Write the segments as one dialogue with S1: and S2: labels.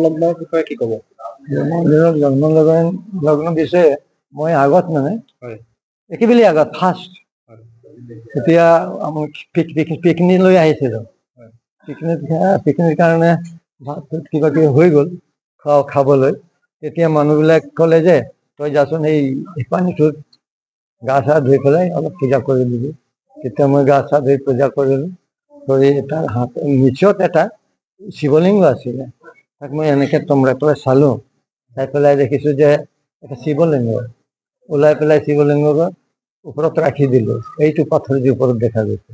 S1: লগ্নৰ বিষয়ে কি ক'ব?
S2: মন্দিৰত লগ্ন দিছে মই আগত মানে একেবাৰে আগত ফাৰ্ষ্ট এতিয়া আমি পিকনিক লৈ আহিছিলোঁ। পিকনিক কাৰণে কিবা কিবি হৈ গ'ল খাবলৈ। তেতিয়া মানুহবিলাক ক'লে যে তই যাচোন এই পানীটোত গা চা ধুই পেলাই অলপ পূজা কৰি দিবি। তেতিয়া মই গা চা ধুই পূজা কৰিলোঁ। কৰি তাৰ নিচত এটা শিৱলিংগ আছিলে। তাক মই এনেকৈ টমৰাই পেলাই চালোঁ। চাই পেলাই দেখিছোঁ যে এটা শিৱলিংগ ওলাই পেলাই শিৱলিংগৰ ওপৰত ৰাখি দিলোঁ। এইটো পাথৰ যে ওপৰত দেখা গৈছে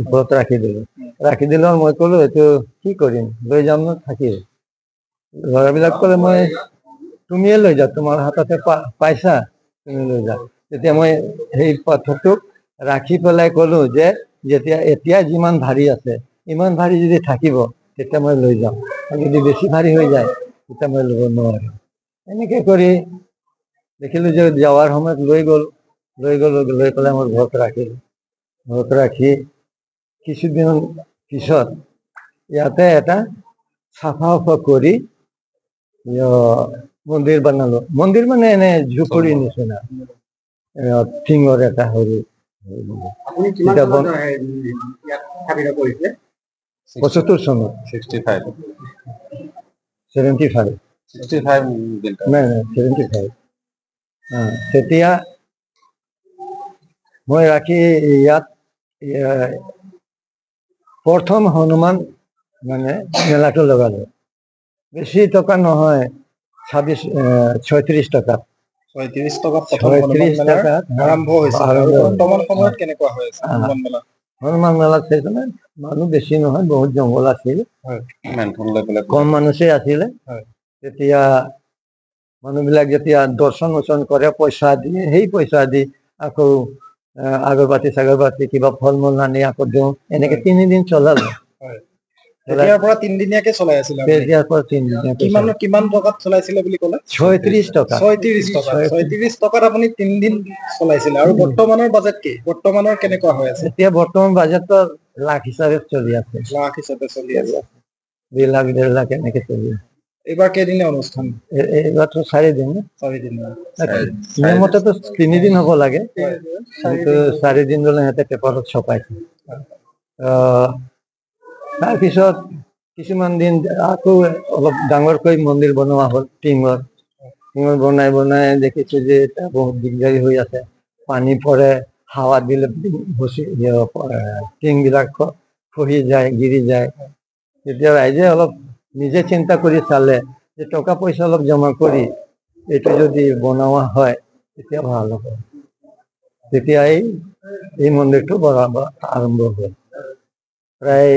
S2: ওপৰত ৰাখি দিলোঁ। ৰাখি দিলোঁ মই ক'লোঁ এইটো কি কৰিম, লৈ যাম ন থাকি। ল'ৰাবিলাক ক'লে মই তুমিয়ে লৈ যা, তোমাৰ হাততে পাইছা তুমি লৈ যা। তেতিয়া মই সেই পাথৰটোক ৰাখি পেলাই ক'লোঁ যে এতিয়া যিমান ভাৰী আছে ইমান ভাৰী যদি থাকিব তেতিয়া মই লৈ যাম, যদি বেছি ভাৰী হৈ যায় তেতিয়া মই ল'ব নোৱাৰিম। এনেকৈ কৰি দেখিলোঁ যে যাৱাৰ সময়ত লৈ পেলাই মোৰ ঘৰত ৰাখিলোঁ। ঘৰত ৰাখি কিছুদিন পিছত ইয়াতে এটা চাফা কৰি মন্দিৰ বনালোঁ। মন্দিৰ মানে এনে ঝুপড়িৰ নিচিনা টিঙৰ এটা সৰু।
S1: আপুনি কিমান চনত ইয়াত স্থাপিত কৰিছিলে?
S2: ৭৫ চনত
S1: 65
S2: 75
S1: 65
S2: নাই 75। তেতিয়া মই ৰাখি ইয়াত প্ৰথম হনুমান মানে মেলাটো লগালোঁ। বেছি টকা নহয়, 36 টকা।
S1: 36 টকাত প্ৰথম হনুমান মেলাৰ আৰম্ভ হৈছিল। আৰু বৰ্তমান সময়ত কেনেকুৱা হৈ আছে হনুমান মেলা?
S2: হনুমান মেলাত সেইকাৰণে মানুহ বেছি নহয়, বহুত জংঘল আছিল, কম মানুহে আছিলে। তেতিয়া মানুহবিলাক যেতিয়া দৰ্শন কৰে পইচা দি, সেই পইচা দি আকৌ আগৰবাতি কিবা ফল মূল আনি আকৌ দিওঁ। এনেকে 3 দিন চলালো।
S1: তেতিয়াৰ পৰা 3 দিনীয়াকে চলাই আছিলে?
S2: তেতিয়াৰ পৰা 3 দিনীয়া।
S1: কিমান টকাত চলাইছিলে বুলি ক'লে?
S2: 36 টকা।
S1: 36 টকাত আপুনি 3 দিন চলাইছিলে। আৰু বৰ্তমানৰ বাজেট কি? বৰ্তমানৰ কেনেকুৱা হৈ আছে?
S2: এতিয়া বৰ্তমান বাজেটটো লাখ হিচাপে চলি আছে।
S1: লাখ হিচাপে চলি আছে।
S2: 2 লাখ 1.5 লাখ এনেকে চলি আছে।
S1: এইবাৰ কেইদিনীয়া অনুষ্ঠান?
S2: এইবাৰতো 4 দিন।
S1: 4 দিন।
S2: নিয়মতেতো 3 দিন হ'ব লাগে, কিন্তু 4 দিন হ'লে সিহঁতে পেপাৰত ছপাইছে। তাৰপিছত কিছুমান দিন আকৌ অলপ ডাঙৰকৈ মন্দিৰ বনোৱা হ'ল। টিঙৰ বনাই দেখিছোঁ যে এটা বহুত দিগদাৰী হৈ আছে। পানী পৰে, হাৱা দিলে টিংবিলাক খহি যায়, গিৰি যায়। তেতিয়া ৰাইজে অলপ নিজে চিন্তা কৰি চালে যে টকা পইচা অলপ জমা কৰি এইটো যদি বনোৱা হয় তেতিয়া ভাল হ'ব। তেতিয়া এই মন্দিৰটো আৰম্ভ হ'ল। প্ৰায়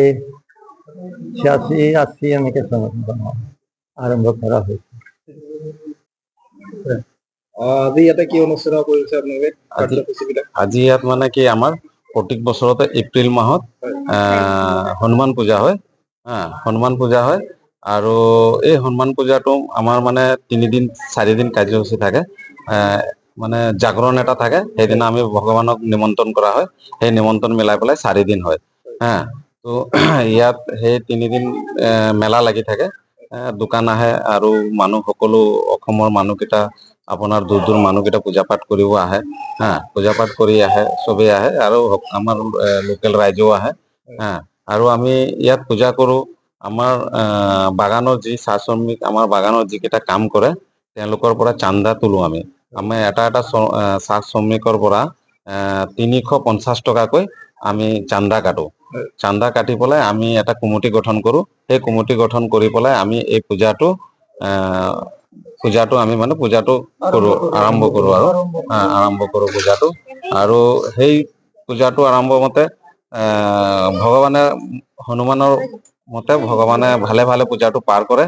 S2: 86-80 এনেকে চনত আৰম্ভ কৰা হৈছিল।
S1: আজি ইয়াতে কি অনুষ্ঠিত কৰিছে আপোনালোকে?
S3: আজি ইয়াত মানে কি আমাৰ প্ৰত্যেক বছৰতে এপ্ৰিল মাহত হনুমান পূজা হয়। হনুমান পূজা হয়। আৰু এই হনুমান পূজাটো আমাৰ মানে 3 দিন 4 দিন কাৰ্যসূচী থাকে। মানে জাগৰণ এটা থাকে, সেইদিনা আমি ভগৱানক নিমন্ত্ৰণ কৰা হয়। সেই নিমন্ত্ৰণ মিলাই পেলাই 4 দিন হয়। তো ইয়াত সেই 3 দিন মেলা লাগি থাকে। দোকান আহে আৰু মানুহ সকলো অসমৰ মানুহকেইটা, আপোনাৰ দূৰ মানুহকেইটা পূজা পাঠ কৰিব আহে। পূজা পাঠ কৰি আহে, চবেই আহে আৰু আমাৰ লোকেল ৰাইজও আহে। আৰু আমি ইয়াত পূজা কৰোঁ। আমাৰ বাগানৰ যি চাহ শ্ৰমিক, আমাৰ বাগানৰ যিকেইটা কাম কৰে তেওঁলোকৰ পৰা চান্দা তোলো আমি। এটা চাহ শ্ৰমিকৰ পৰা 350 টকাকৈ আমি চান্দা কাটো। চান্দা কাটি পেলাই আমি এটা কমিটি গঠন কৰোঁ। সেই কমিটি গঠন কৰি পেলাই আমি এই পূজাটো আমি মানে পূজাটো আৰম্ভ কৰোঁ পূজাটো। আৰু সেই পূজাটো আৰম্ভ মতে হনুমানৰ মতে ভগৱানে ভালে ভালে পূজাটো পাৰ কৰে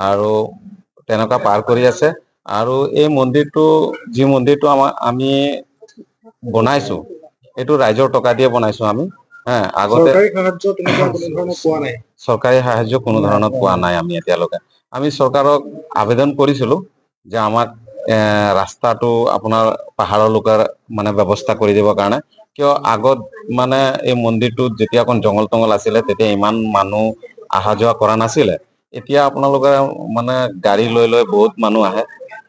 S3: আৰু তেনেকুৱা পাৰ কৰি আছে। আৰু এই যি মন্দিৰটো আমি বনাইছো, এইটো ৰাইজৰ টকা দিয়ে বনাইছো আমি। আগতে চৰকাৰী সাহায্য কোনো ধৰণৰ পোৱা নাই আমি এতিয়ালৈকে। আমি চৰকাৰক আবেদন কৰিছিলো যে আমাক ৰাস্তাটো আপোনাৰ পাহাৰৰ মানে ব্যৱস্থা কৰি দিবৰ কাৰণে। কিয় আগত মানে এই মন্দিৰটোত যেতিয়া অকণ জংঘল টংঘল আছিলে তেতিয়া ইমান মানুহ অহা যোৱা কৰা নাছিলে। এতিয়া আপোনালোকে মানে গাড়ী লৈ লৈ বহুত মানুহ আহে,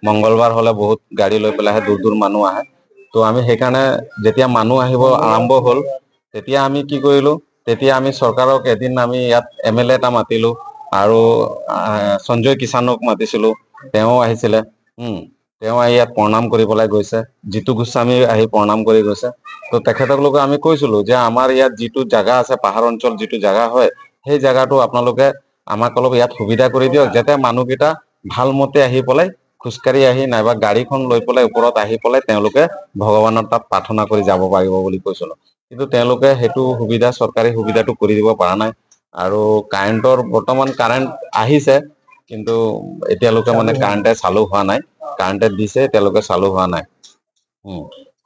S3: মংগলবাৰ হলে বহুত গাড়ী লৈ পেলাই আহে, দূৰ দূৰ মানুহ আহে। তো আমি সেইকাৰণে যেতিয়া মানুহ আহিব আৰম্ভ হ'ল, তেতিয়া আমি কি কৰিলো, তেতিয়া আমি চৰকাৰক এদিন আমি ইয়াত MLA এটা মাতিলো, আৰু সঞ্জয় কিষাণক মাতিছিলো, তেওঁ আহিছিলে। তেওঁ আহি ইয়াত প্ৰণাম কৰি পেলাই গৈছে, জিতু গোস্বামী আহি প্ৰণাম কৰি গৈছে। তো তেখেতলোকে আমি কৈছিলো যে আমাৰ ইয়াত যিটো জাগা আছে, পাহাৰ অঞ্চল যিটো জাগা হয়, সেই জাগাটো আপোনালোকে আমাক অলপ ইয়াত সুবিধা কৰি দিয়ক, যাতে মানুহকেইটা ভাল মতে আহি পেলাই খোজকাঢ়ি আহি নাইবা গাড়ীখন লৈ পেলাই ওপৰত আহি পেলাই তেওঁলোকে ভগৱানৰ তাত প্ৰাৰ্থনা কৰি যাব পাৰিব বুলি কৈছিলো। কিন্তু তেওঁলোকে সেইটো সুবিধা, চৰকাৰী সুবিধাটো কৰি দিব পৰা নাই। আৰু কাৰেণ্টৰ বৰ্তমান কাৰেণ্ট আহিছে, কিন্তু এতিয়ালৈকে মানে কাৰেণ্টে চালু হোৱা নাই। কাৰেণ্টে দিছে, এতিয়ালৈকে চালু হোৱা নাই।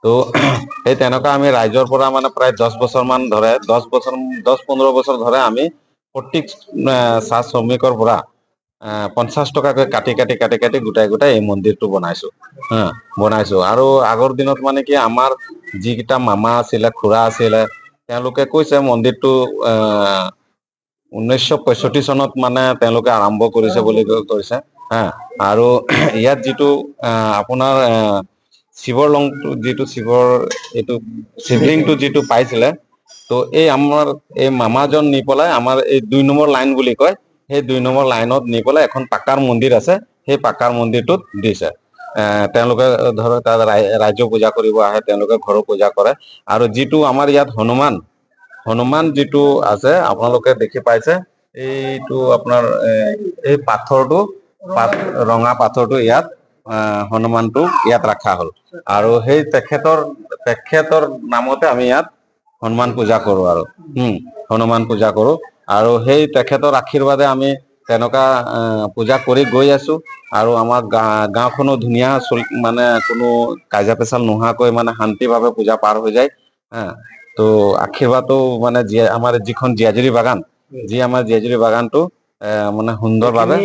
S3: তো সেই তেনেকুৱা আমি ৰাইজৰ পৰা মানে প্ৰায় 10 বছৰ মান ধৰে, 10-15 বছৰ ধৰে আমি প্ৰত্যেক চাহ শ্ৰমিকৰ পৰা 50 টকাকৈ কাটি গোটাই এই মন্দিৰটো বনাইছো। আৰু আগৰ দিনত মানে কি আমাৰ যিকেইটা মামা আছিলে, খুৰা আছিলে, তেওঁলোকে কৈছে মন্দিৰটো 1965 চনত মানে তেওঁলোকে আৰম্ভ কৰিছে বুলি কৈছে। আৰু ইয়াত যিটো আপোনাৰ শিৱৰ যিটো শিৱৰ এইটো শিৱলিংটো যিটো পাইছিলে, তো এই আমাৰ এই মামাজন নি পেলাই আমাৰ এই 2 নম্বৰ লাইন বুলি কয়, সেই 2 নম্বৰ লাইনত নি পেলাই এখন পাকাৰ মন্দিৰ আছে, সেই পাকাৰ মন্দিৰটোত দিছে। তেওঁলোকে ধৰক তাত ৰাইজও পূজা কৰিব আহে, তেওঁলোকে ঘৰো পূজা কৰে। আৰু যিটো আমাৰ ইয়াত হনুমান যিটো আছে, আপোনালোকে দেখি পাইছে, এইটো আপোনাৰ এই পাথৰটো, ৰঙা পাথৰটো ইয়াত হনুমানটো ইয়াত ৰখা হ'ল। আৰু সেই তেখেতৰ নামতে আমি ইয়াত হনুমান পূজা কৰো আৰু হনুমান পূজা কৰো। আৰু সেই তেখেতৰ আশীৰ্বাদে আমি তেনেকুৱা পূজা কৰি গৈ আছো। আৰু আমাৰ গাঁওখনো ধুনীয়া, মানে কোনো কাজিয়া পেচাল নোহোৱাকৈ মানে শান্তি ভাৱে পূজা পাৰ হৈ যায়। তো আশীৰ্বাদটো মানে আমাৰ যিখন জীয়াজুৰি বাগান, আমাৰ জীয়াজুৰি বাগানটো মানে সুন্দৰভাৱে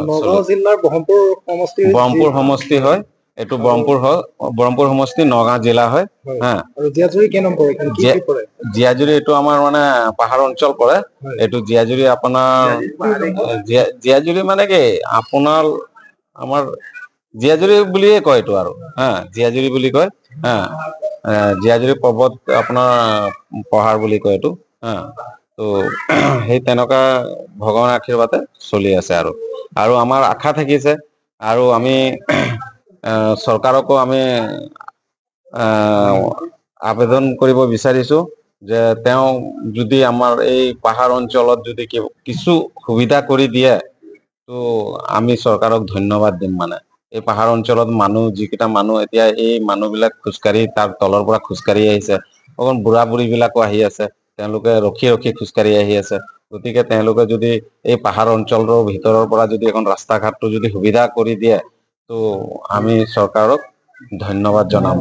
S1: নগাঁও জিলাৰ
S3: ব্ৰহ্মপুৰ সমষ্টি হয়। এইটো ব্ৰহ্মপুৰ সমষ্টি, নগাঁও জিলা হয়।
S1: আৰু জীয়াজুৰি কেই নম্বৰ?
S3: জীয়াজুৰি এইটো আমাৰ মানে পাহাৰ অঞ্চল পৰে। এইটো জীয়াজুৰি আপোনাৰ জীয়াজুৰি মানে কি আপোনাৰ আমাৰ জীয়াজুৰি বুলিয়ে কয় এইটো, আৰু জীয়াজুৰি বুলি কয়। জীয়াজুৰি পৰ্বত আপোনাৰ পাহাৰ বুলি কয় এইটো। তো সেই তেনেকুৱা ভগৱানৰ আশীৰ্বাদে চলি আছে। আৰু আমাৰ আশা থাকিছে, আৰু আমি চৰকাৰকো আমি আবেদন কৰিব বিচাৰিছো যে তেওঁ যদি আমাৰ এই পাহাৰ অঞ্চলত যদি কিছু সুবিধা কৰি দিয়ে, তো আমি চৰকাৰক ধন্যবাদ দিম। মানে এই পাহাৰ অঞ্চলত যিকেইটা মানুহ এতিয়া এই মানুহ বিলাক খোজকাঢ়ি তাৰ তলৰ পৰা খোজকাঢ়ি আহিছে, অকণ বুঢ়া বুঢ়ী বিলাকো আহি আছে, তেওঁলোকে ৰখি খোজকাঢ়ি আহি আছে। গতিকে তেওঁলোকে যদি এই পাহাৰ অঞ্চলৰ ভিতৰৰ পৰা যদি এখন ৰাস্তা ঘাটটো যদি সুবিধা কৰি দিয়ে, তো আমি চৰকাৰক ধন্যবাদ জনাম।